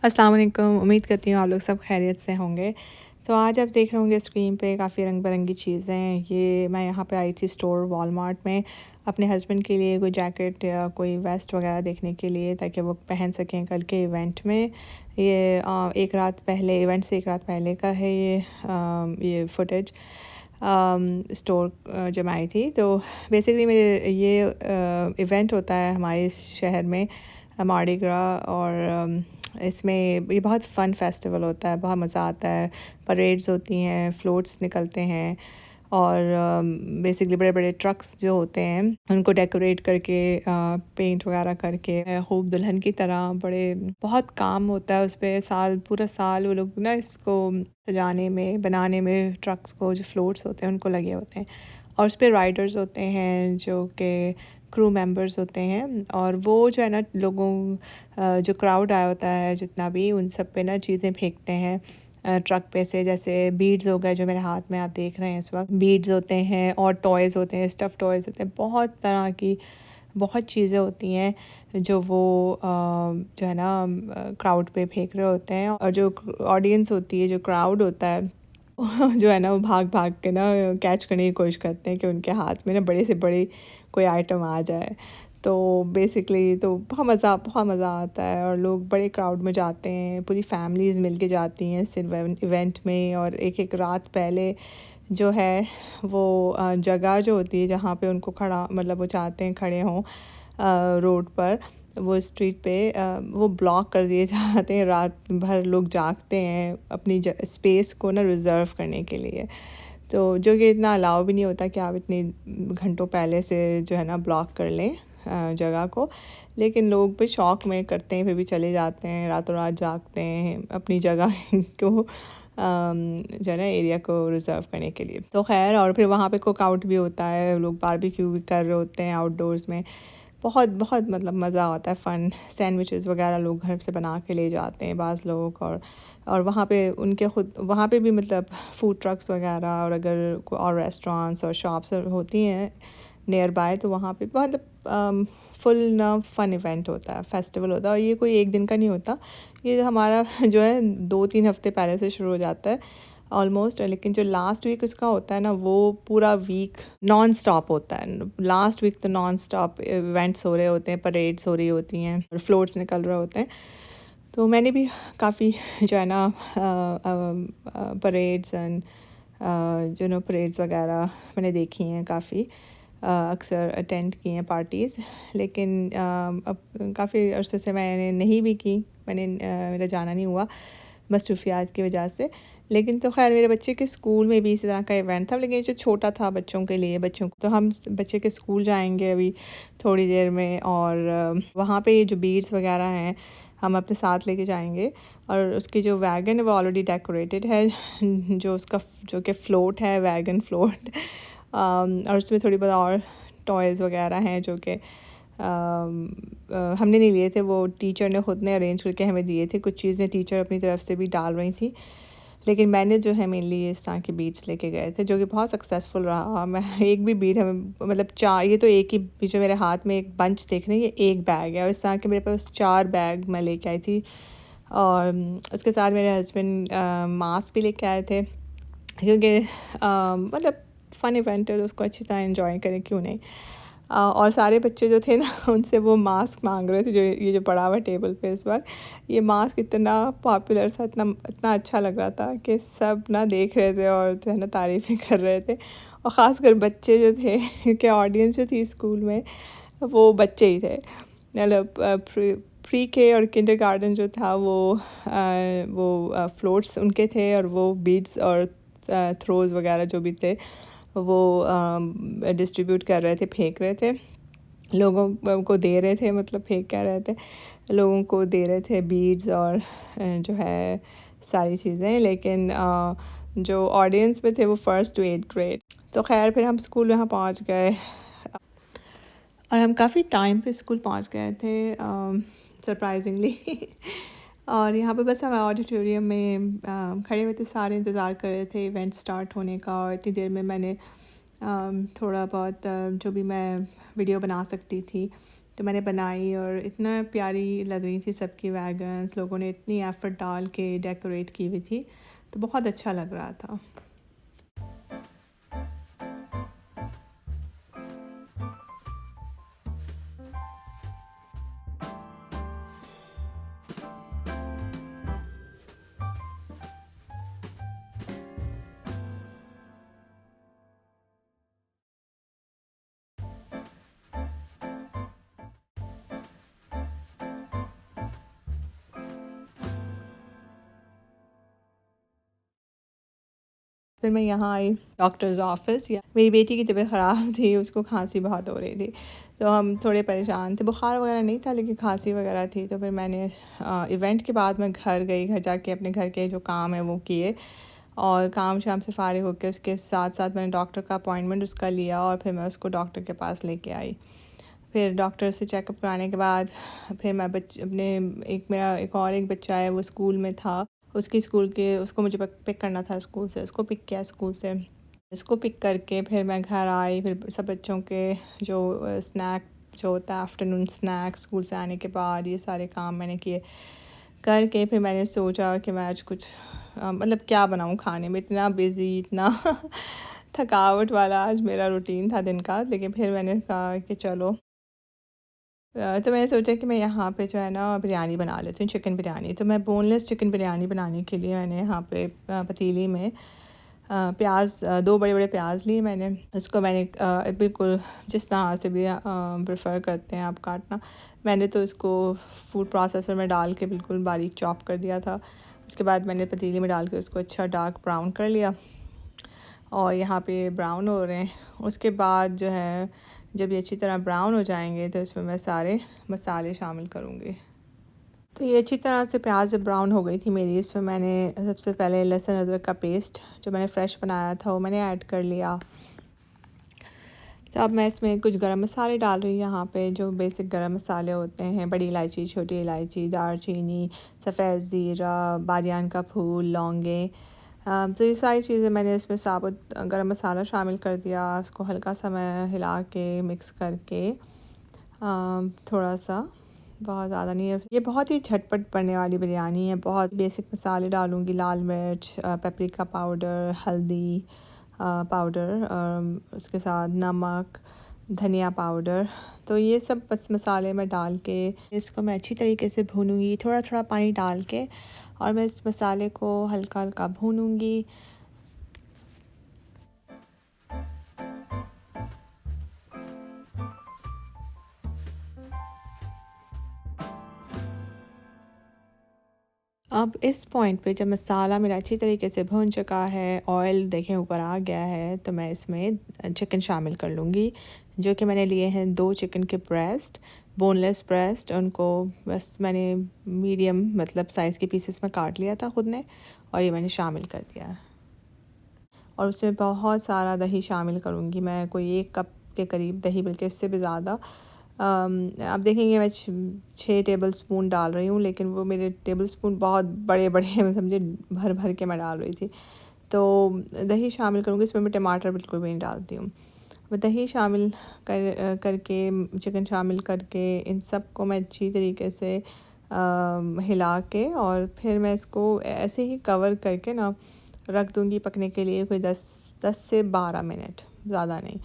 अस्सलाम वालेकुम। उम्मीद करती हूँ आप लोग सब खैरियत से होंगे। तो आज आप देख रहे होंगे स्क्रीन पे काफ़ी रंग-बिरंगी चीज़ें। ये मैं यहाँ पे आई थी स्टोर वॉलमार्ट में अपने हस्बैंड के लिए कोई जैकेट या कोई वेस्ट वगैरह देखने के लिए, ताकि वो पहन सकें कल के इवेंट में। ये एक रात पहले, इवेंट से एक रात पहले का है ये फुटेज। स्टोर जब मैं आई थी तो बेसिकली मेरे ये इवेंट होता है हमारे इस शहर में, मार्डी ग्रा। और इसमें ये बहुत फ़न फेस्टिवल होता है, बहुत मज़ा आता है। परेड्स होती हैं, फ्लोट्स निकलते हैं और बेसिकली बड़े-बड़े ट्रक्स जो होते हैं उनको डेकोरेट करके पेंट वगैरह करके खूब दुल्हन की तरह बड़े बहुत काम होता है उस पे। पूरा साल वो लोग ना इसको सजाने में, बनाने में, ट्रक्स को जो फ्लोट्स होते हैं उनको लगे होते हैं। और उस पे राइडर्स होते हैं जो कि क्रू मेंबर्स होते हैं, और वो जो है ना लोगों जो क्राउड आया होता है जितना भी, उन सब पे ना चीज़ें फेंकते हैं ट्रक पे से। जैसे बीड्स हो गए जो मेरे हाथ में आप देख रहे हैं इस वक्त, बीड्स होते हैं और टॉयज़ होते हैं, स्टफ़ टॉयज़ होते हैं, बहुत तरह की बहुत चीज़ें होती हैं जो वो जो है ना क्राउड पे फेंक रहे होते हैं। और जो ऑडियंस होती है, जो क्राउड होता है जो है ना वो भाग भाग के ना कैच करने की कोशिश करते हैं कि उनके हाथ में ना बड़े से बड़ी कोई आइटम आ जाए। तो बेसिकली तो बहुत मज़ा आता है, और लोग बड़े क्राउड में जाते हैं, पूरी फैमिलीज़ मिल के जाती हैं इस इवेंट में। और एक एक रात पहले जो है वो जगह जो होती है जहाँ पे उनको खड़ा, मतलब वो चाहते हैं खड़े हों रोड पर, वो स्ट्रीट पे वो ब्लॉक कर दिए जाते हैं। रात भर लोग जागते हैं अपनी स्पेस को ना रिज़र्व करने के लिए। तो जो कि इतना अलाउ भी नहीं होता कि आप इतने घंटों पहले से जो है ना ब्लॉक कर लें जगह को। लेकिन लोग भी शौक में करते हैं, फिर भी चले जाते हैं, रातों रात जागते हैं अपनी जगह को जो है ना एरिया को रिज़र्व करने के लिए। तो खैर, और फिर वहाँ पे कुकआउट भी होता है, लोग बारबेक्यू भी कर रहे होते हैं आउटडोर्स में। बहुत बहुत मतलब मज़ा आता है, फ़न। सैंडविचेस वगैरह लोग घर से बना के ले जाते हैं बाज़ लोग। और वहाँ पे उनके खुद वहाँ पे भी मतलब फूड ट्रक्स वगैरह, और अगर कोई और रेस्टोरेंट्स और शॉप्स होती हैं नियर बाय, तो वहाँ पे मतलब फुल ना फ़न इवेंट होता है, फेस्टिवल होता है। और ये कोई एक दिन का नहीं होता, ये हमारा जो है 2-3 हफ़्ते पहले से शुरू हो जाता है ऑलमोस्ट। लेकिन जो लास्ट वीक इसका होता है ना, वो पूरा वीक नॉन स्टॉप होता है। लास्ट वीक तो नॉन स्टॉप इवेंट्स हो रहे होते हैं, परेड्स हो रही होती हैं और फ्लोट्स निकल रहे होते हैं। तो मैंने भी काफ़ी जो है ना परेड्स एंड जो नो परेड्स वगैरह मैंने देखी हैं काफ़ी, अक्सर अटेंड की हैं पार्टीज़। लेकिन अब काफ़ी अरसे से मैंने नहीं भी की, मेरा जाना नहीं हुआ मसरूफियात की वजह से। लेकिन तो खैर मेरे बच्चे के स्कूल में भी इसी तरह का इवेंट था, लेकिन जो छोटा था बच्चों के लिए, बच्चों को तो हम बच्चे के स्कूल जाएंगे अभी थोड़ी देर में। और वहाँ पे ये जो बीड्स वगैरह हैं हम अपने साथ लेके जाएंगे। और उसकी जो वैगन है वो ऑलरेडी डेकोरेटेड है जो उसका जो कि फ़्लोट है, वैगन फ़्लोट। और उसमें थोड़ी बहुत और टॉयज़ वगैरह हैं जो कि हमने नहीं लिए थे, वो टीचर ने ख़ुद ने अरेंज करके हमें दिए थे। कुछ चीज़ें टीचर अपनी तरफ से भी डाल रही थी, लेकिन मैंने जो है मेनली इस तरह के बीड्स लेके गए थे, जो कि बहुत सक्सेसफुल रहा। मैं एक भी बीड हमें मतलब 4, ये तो एक ही जो मेरे हाथ में एक बंच देख रहे हैं, ये एक बैग है, और इस तरह के मेरे पास 4 बैग मैं लेके आई थी। और उसके साथ मेरे हस्बैंड मास्क भी लेके आए थे, क्योंकि मतलब फ़न इवेंट है तो उसको अच्छी तरह एंजॉय करें, क्यों नहीं। और सारे बच्चे जो थे ना उनसे वो मास्क मांग रहे थे, जो ये जो पड़ा हुआ टेबल पे इस वक्त। ये मास्क इतना पॉपुलर था, इतना इतना अच्छा लग रहा था कि सब ना देख रहे थे और जो है ना तारीफ़ें कर रहे थे। और ख़ासकर बच्चे जो थे क्योंकि ऑडियंस जो थी स्कूल में वो बच्चे ही थे। मतलब प्री के और किंडरगार्टन जो था वो फ्लोट्स उनके थे, और वो बीड्स और थ्रोज़ वगैरह जो भी थे वो डिस्ट्रीब्यूट कर रहे थे, फेंक रहे थे, लोगों को दे रहे थे, मतलब फेंक क्या रहे थे, लोगों को दे रहे थे बीड्स और जो है सारी चीज़ें। लेकिन जो ऑडियंस में थे वो 1st to 8th ग्रेड। तो खैर फिर हम स्कूल यहाँ पहुँच गए, और हम काफ़ी टाइम पे स्कूल पहुँच गए थे सरप्राइजिंगली और यहाँ पे बस हम ऑडिटोरियम में खड़े हुए थे, सारे इंतज़ार कर रहे थे इवेंट स्टार्ट होने का। और इतनी देर में मैंने थोड़ा बहुत जो भी मैं वीडियो बना सकती थी तो मैंने बनाई और इतना प्यारी लग रही थी सबकी वैगन्स, लोगों ने इतनी एफ़र्ट डाल के डेकोरेट की हुई थी, तो बहुत अच्छा लग रहा था। फिर मैं यहाँ आई डॉक्टर्स ऑफिस। या मेरी बेटी की तबीयत ख़राब थी, उसको खांसी बहुत हो रही थी, तो हम थोड़े परेशान थे। बुखार वगैरह नहीं था लेकिन खांसी वगैरह थी। तो फिर मैंने इवेंट के बाद मैं घर गई, घर जाके अपने घर के जो काम है वो किए और काम शाम से फ़ारिग होकर उसके साथ साथ मैंने डॉक्टर का अपॉइंटमेंट उसका लिया और फिर मैं उसको डॉक्टर के पास लेके आई। फिर डॉक्टर से चेकअप कराने के बाद फिर मैं अपने एक बच्चा है वो स्कूल में था, उसकी स्कूल के उसको मुझे पिक करना था स्कूल से, उसको पिक किया स्कूल से। इसको पिक करके फिर मैं घर आई। फिर सब बच्चों के जो स्नैक जो होता है आफ्टरनून स्नैक स्कूल से आने के बाद, ये सारे काम मैंने किए करके फिर मैंने सोचा कि मैं आज कुछ मतलब क्या बनाऊँ खाने में। इतना बिज़ी, इतना थकावट वाला आज मेरा रूटीन था दिन का। लेकिन फिर मैंने कहा कि चलो तो मैंने सोचा कि मैं यहाँ पे जो है ना बिरयानी बना लेती हूँ, चिकन बिरयानी। तो मैं बोनलेस चिकन बिरयानी बनाने के लिए मैंने यहाँ पे पतीली में प्याज 2 बड़े-बड़े प्याज लिए मैंने। उसको मैंने बिल्कुल जिस तरह से भी प्रेफर करते हैं आप काटना, मैंने तो इसको फूड प्रोसेसर में डाल के बिल्कुल बारीक चॉप कर दिया था। उसके बाद मैंने पतीली में डाल के उसको अच्छा डार्क ब्राउन कर लिया और यहाँ पे ब्राउन हो रहे हैं। उसके बाद जो है जब ये अच्छी तरह ब्राउन हो जाएंगे तो इसमें मैं सारे मसाले शामिल करूँगी। तो ये अच्छी तरह से प्याज जब ब्राउन हो गई थी मेरी, इसमें मैंने सबसे पहले लहसुन अदरक का पेस्ट जो मैंने फ़्रेश बनाया था वो मैंने ऐड कर लिया। तो अब मैं इसमें कुछ गरम मसाले डाल रही हूँ यहाँ पे, जो बेसिक गरम मसाले होते हैं, बड़ी इलायची, छोटी इलायची, दालचीनी, सफ़ेद ज़ीरा, बादियान का फूल, लौंगे। तो ये सारी चीज़ें मैंने इसमें साबुत गरम मसाला शामिल कर दिया। इसको हल्का सा मैं हिला के मिक्स करके थोड़ा सा, बहुत ज़्यादा नहीं है। ये बहुत ही झटपट बनने वाली बिरयानी है। बहुत बेसिक मसाले डालूँगी, लाल मिर्च, पेपरिका पाउडर, हल्दी पाउडर, उसके साथ नमक, धनिया पाउडर। तो ये सब बस मसाले मैं डाल के इसको मैं अच्छी तरीके से भूनूँगी, थोड़ा थोड़ा पानी डाल के, और मैं इस मसाले को हल्का हल्का भूनूँगी। अब इस पॉइंट पे जब मसाला मेरा अच्छी तरीके से भुन चुका है, ऑयल देखें ऊपर आ गया है, तो मैं इसमें चिकन शामिल कर लूँगी, जो कि मैंने लिए हैं 2 चिकन के ब्रेस्ट, बोनलेस ब्रेस्ट। उनको बस मैंने मीडियम मतलब साइज़ के पीसेस में काट लिया था खुद ने, और ये मैंने शामिल कर दिया। और उसमें बहुत सारा दही शामिल करूँगी मैं, कोई 1 कप के करीब दही, बल्कि इससे भी ज़्यादा। आप देखेंगे मैं 6 टेबल स्पून डाल रही हूँ, लेकिन वो मेरे टेबल स्पून बहुत बड़े-बड़े हैं, समझे भर भर के मैं डाल रही थी। तो दही शामिल करूँगी, इसमें मैं टमाटर बिल्कुल भी नहीं डालती हूँ। मैं दही शामिल करके चिकन शामिल करके इन सब को मैं अच्छी तरीके से हिला के, और फिर मैं इसको ऐसे ही कवर करके ना रख दूँगी पकने के लिए, कोई 10 से 12 मिनट, ज़्यादा नहीं।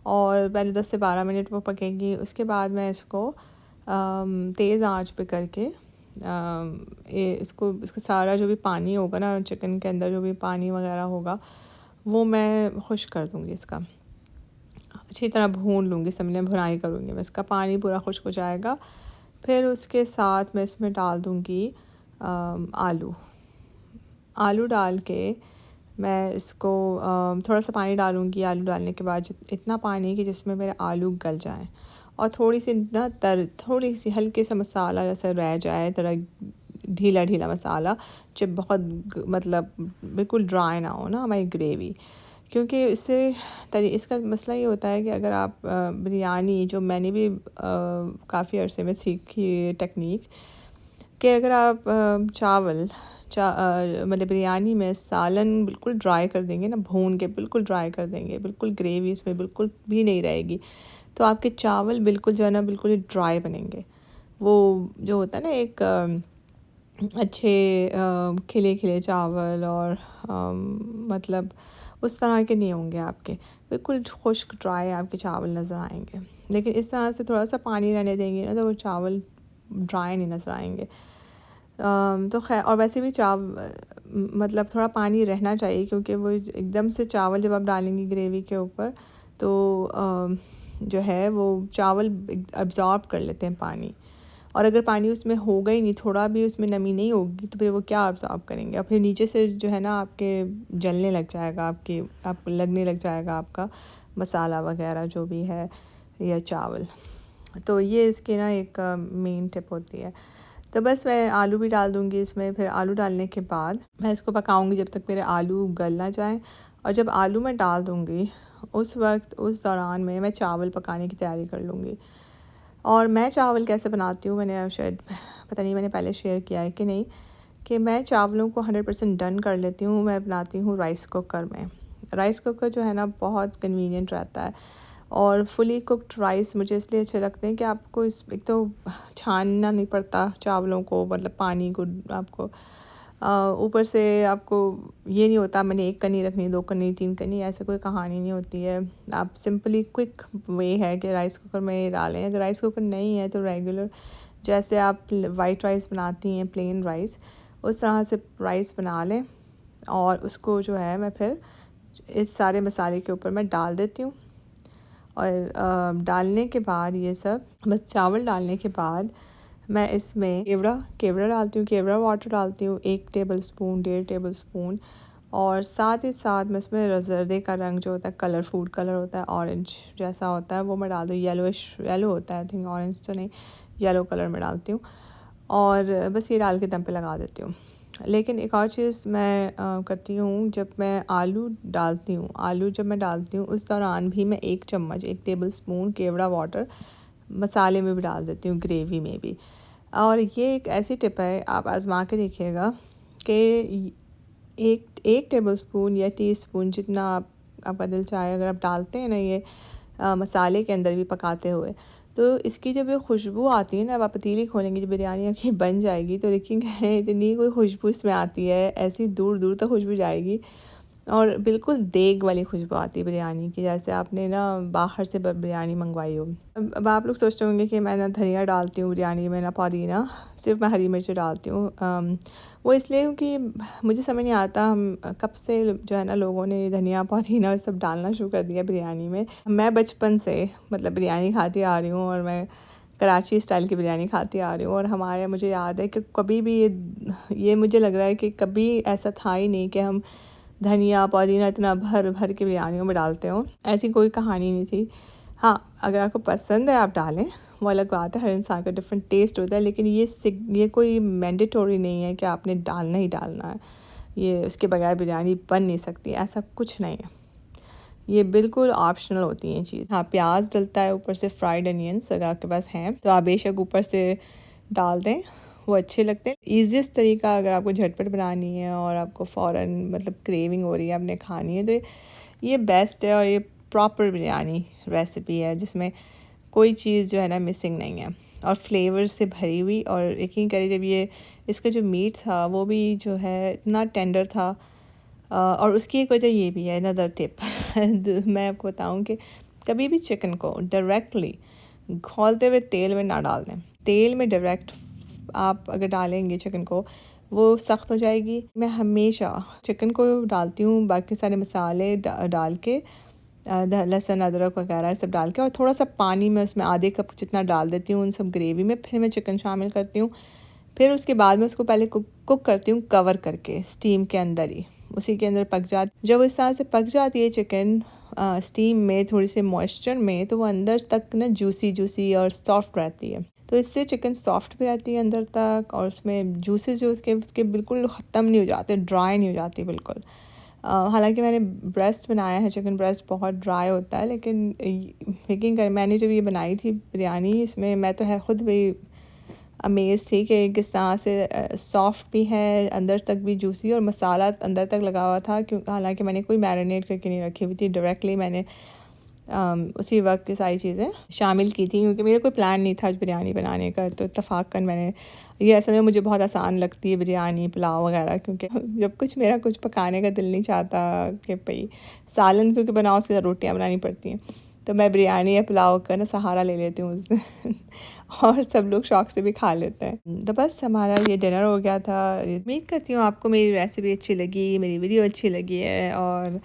और पहले 10 से 12 मिनट वो पकेगी। उसके बाद मैं इसको तेज़ आंच पे करके इसका सारा जो भी पानी होगा ना, चिकन के अंदर जो भी पानी वगैरह होगा, वो मैं खुश कर दूँगी। इसका अच्छी तरह भून लूँगी, समझ लें भुनाई करूँगी मैं, इसका पानी पूरा खुश्क हो जाएगा। फिर उसके साथ मैं इसमें डाल दूँगी आलू। आलू डाल के मैं इसको थोड़ा सा पानी डालूँगी। आलू डालने के बाद इतना पानी कि जिसमें मेरे आलू गल जाएँ, और थोड़ी सी हल्के सा मसाला जैसे रह जाए, तरह ढीला ढीला मसाला, जब बहुत मतलब बिल्कुल ड्राई ना हो ना हमारी ग्रेवी। क्योंकि इसका मसला ये होता है कि अगर आप बिरयानी, जो मैंने भी काफ़ी अरसे में सीखी टेक्निक, कि अगर आप मतलब बिरयानी में सालन बिल्कुल ड्राई कर देंगे ना, भून के बिल्कुल ड्राई कर देंगे, बिल्कुल ग्रेवी इसमें बिल्कुल भी नहीं रहेगी, तो आपके चावल बिल्कुल जो है ना बिल्कुल ही ड्राई बनेंगे। वो जो होता है ना एक अच्छे खिले खिले चावल और मतलब उस तरह के नहीं होंगे आपके, बिल्कुल खुश्क ड्राई आपके चावल नज़र आएंगे। लेकिन इस तरह से थोड़ा सा पानी रहने देंगे ना तो वो चावल ड्राई नहीं नज़र आएंगे। तो खैर, और वैसे भी मतलब थोड़ा पानी रहना चाहिए, क्योंकि वो एकदम से चावल जब आप डालेंगी ग्रेवी के ऊपर तो जो है वो चावल अब्ज़ॉर्ब कर लेते हैं पानी, और अगर पानी उसमें होगा ही नहीं, थोड़ा भी उसमें नमी नहीं होगी, तो फिर वो क्या अब्ज़ॉर्ब करेंगे, और फिर नीचे से जो है ना आपके जलने लग जाएगा, आपको लगने लग जाएगा आपका मसाला वगैरह जो भी है या चावल। तो ये इसकी ना एक मेन टिप होती है। तो बस मैं आलू भी डाल दूँगी इसमें। फिर आलू डालने के बाद मैं इसको पकाऊँगी जब तक मेरे आलू गल ना जाएँ, और जब आलू मैं डाल दूँगी उस दौरान में मैं चावल पकाने की तैयारी कर लूँगी। और मैं चावल कैसे बनाती हूँ, मैंने शायद पता नहीं मैंने पहले शेयर किया है कि नहीं, कि मैं चावलों को 100% डन कर लेती हूँ, मैं बनाती हूँ राइस कुकर में। राइस कुकर जो है ना बहुत कन्वीनियंट रहता है, और फुली कुक्ड राइस मुझे इसलिए अच्छे लगते हैं कि आपको एक तो छानना नहीं पड़ता चावलों को, मतलब पानी को आपको ऊपर से आपको ये नहीं होता मैंने 1 कनी रखनी, 2 कनी, 3 कनी, ऐसा कोई कहानी नहीं होती है। आप सिंपली क्विक वे है कि राइस कुकर में डालें। अगर राइस कुकर नहीं है तो रेगुलर जैसे आप वाइट राइस बनाती हैं, प्लेन राइस, उस तरह से राइस बना लें, और उसको जो है मैं फिर इस सारे मसाले के ऊपर मैं डाल देती हूँ। और डालने के बाद ये सब बस चावल डालने के बाद मैं इसमें केवड़ा डालती हूँ, केवड़ा वाटर डालती हूँ 1 टेबलस्पून, 1.5 टेबलस्पून, और साथ ही साथ मैं इसमें जर्दे का रंग जो होता है, कलर, फूड कलर होता है, ऑरेंज जैसा होता है, वो मैं डाल दूँ। येलो होता है, आई थिंक, ऑरेंज तो नहीं, येलो कलर में डालती हूँ, और बस ये डाल के दम पे लगा देती हूँ। लेकिन एक और चीज़ मैं करती हूँ, जब मैं आलू जब मैं डालती हूँ उस दौरान भी मैं 1 चम्मच, 1 टेबलस्पून केवड़ा वाटर मसाले में भी डाल देती हूँ, ग्रेवी में भी। और ये एक ऐसी टिप है, आप आज़मा के देखिएगा कि एक टेबलस्पून या टीस्पून जितना आपका दिल चाहे, अगर आप डालते हैं ना ये मसाले के अंदर भी पकाते हुए, तो इसकी जब ये खुशबू आती है ना, अब आप पतीली खोलेंगे, जब बिरयानी आपकी बन जाएगी तो देखेंगे इतनी कोई खुशबू इसमें आती है, ऐसी दूर दूर तक खुशबू जाएगी, और बिल्कुल देग वाली खुशबू आती है बिरयानी की, जैसे आपने ना बाहर से बिरयानी मंगवाई हो। अब आप लोग सोचते होंगे कि मैं ना धनिया डालती हूँ बिरयानी में, ना पुदीना, सिर्फ मैं हरी मिर्च डालती हूँ। वो इसलिए क्योंकि मुझे समझ नहीं आता हम कब से जो है ना लोगों ने धनिया पुदीना सब डालना शुरू कर दिया बिरयानी में। मैं बचपन से मतलब बिरयानी खाती आ रही हूँ, और मैं कराची स्टाइल की बिरयानी खाती आ रही हूँ, और मुझे याद है कि कभी भी ये मुझे लग रहा है कि कभी ऐसा था ही नहीं कि हम धनिया पुदीना इतना भर भर के बिरयानियों में डालते हो, ऐसी कोई कहानी नहीं थी। हाँ, अगर आपको पसंद है आप डालें, वो अलग बात है, हर इंसान का डिफरेंट टेस्ट होता है, लेकिन ये कोई मैंडेटरी नहीं है कि आपने डालना ही डालना है, ये उसके बगैर बिरयानी बन नहीं सकती, ऐसा कुछ नहीं है। ये बिल्कुल ऑप्शनल होती हैं चीज़। हाँ, प्याज डलता है ऊपर से, फ्राइड अनियंस अगर आपके पास हैं तो आप बेशक ऊपर से डाल दें, वो अच्छे लगते हैं। ईज़ीएस्ट तरीका अगर आपको झटपट बनानी है और आपको फ़ौरन मतलब क्रेविंग हो रही है, आपने खानी है, तो ये बेस्ट है, और ये प्रॉपर बिरयानी रेसिपी है जिसमें कोई चीज़ जो है ना मिसिंग नहीं है, और फ्लेवर से भरी हुई। और यकीन करिए जब इसका जो मीट था वो भी जो है इतना टेंडर था, और उसकी एक वजह ये भी है, अनदर टिप मैं आपको बताऊं कि कभी भी चिकन को डायरेक्टली खौलते हुए तेल में ना डाल दें। तेल में डायरेक्ट आप अगर डालेंगे चिकन को, वो सख्त हो जाएगी। मैं हमेशा चिकन को डालती हूँ बाकी सारे मसाले डाल के, लहसुन अदरक वगैरह सब डाल के, और थोड़ा सा पानी में उसमें आधे कप जितना डाल देती हूँ उन सब ग्रेवी में, फिर मैं चिकन शामिल करती हूँ। फिर उसके बाद में उसको पहले कुक करती हूँ कवर करके, स्टीम के अंदर ही, उसी के अंदर पक जाती। जब इस तरह से पक जाती है चिकन स्टीम में थोड़ी सी मॉइस्चर में, तो वो अंदर तक ना जूसी और सॉफ्ट रहती है। तो इससे चिकन सॉफ्ट भी रहती है अंदर तक, और उसमें जूसेस जो उसके बिल्कुल ख़त्म नहीं हो जाते, ड्राई नहीं हो जाती बिल्कुल। हालांकि मैंने ब्रेस्ट बनाया है, चिकन ब्रेस्ट बहुत ड्राई होता है, लेकिन यकीन कर मैंने जब ये बनाई थी बिरयानी, इसमें मैं तो है ख़ुद भी अमेज़ थी कि किस तरह से सॉफ्ट भी है, अंदर तक भी जूसी, और मसाला अंदर तक लगा हुआ था। क्यों, हालांकि मैंने कोई मैरिनेट करके नहीं रखी हुई थी, डायरेक्टली मैंने उसी वक्त की सारी चीज़ें शामिल की थी, क्योंकि मेरा कोई प्लान नहीं था आज बिरयानी बनाने का। तो इत्तफाक़न मैंने ये, असल में मुझे बहुत आसान लगती है बिरयानी, पुलाव वगैरह, क्योंकि जब मेरा कुछ पकाने का दिल नहीं चाहता कि भाई सालन क्योंकि बनाओ, उसके साथ रोटियाँ बनानी पड़ती हैं, तो मैं बिरयानी या पुलाव का ना सहारा ले लेती हूँ उस दिन और सब लोग शौक़ से भी खा लेते हैं। तो बस हमारा ये डिनर हो गया था। उम्मीद करती हूँ आपको मेरी रेसिपी अच्छी लगी, मेरी वीडियो अच्छी लगी है, और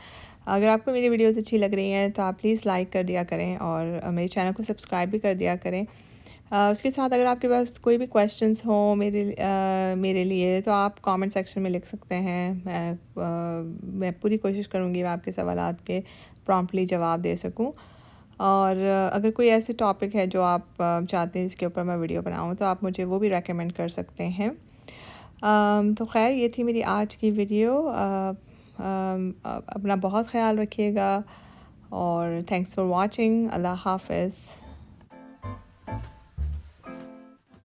अगर आपको मेरी वीडियोस अच्छी लग रही हैं तो आप प्लीज़ लाइक कर दिया करें, और मेरे चैनल को सब्सक्राइब भी कर दिया करें। उसके साथ अगर आपके पास कोई भी क्वेश्चंस हो मेरे लिए, तो आप कमेंट सेक्शन में लिख सकते हैं। मैं पूरी कोशिश करूँगी मैं आपके सवालात के प्रॉम्प्टली जवाब दे सकूँ। और अगर कोई ऐसे टॉपिक है जो आप चाहते हैं जिसके ऊपर मैं वीडियो बनाऊँ, तो आप मुझे वो भी रेकमेंड कर सकते हैं। तो खैर, ये थी मेरी आज की वीडियो। अपना बहुत ख्याल रखिएगा, और थैंक्स फॉर वॉचिंग। अल्लाह हाफ़िज़।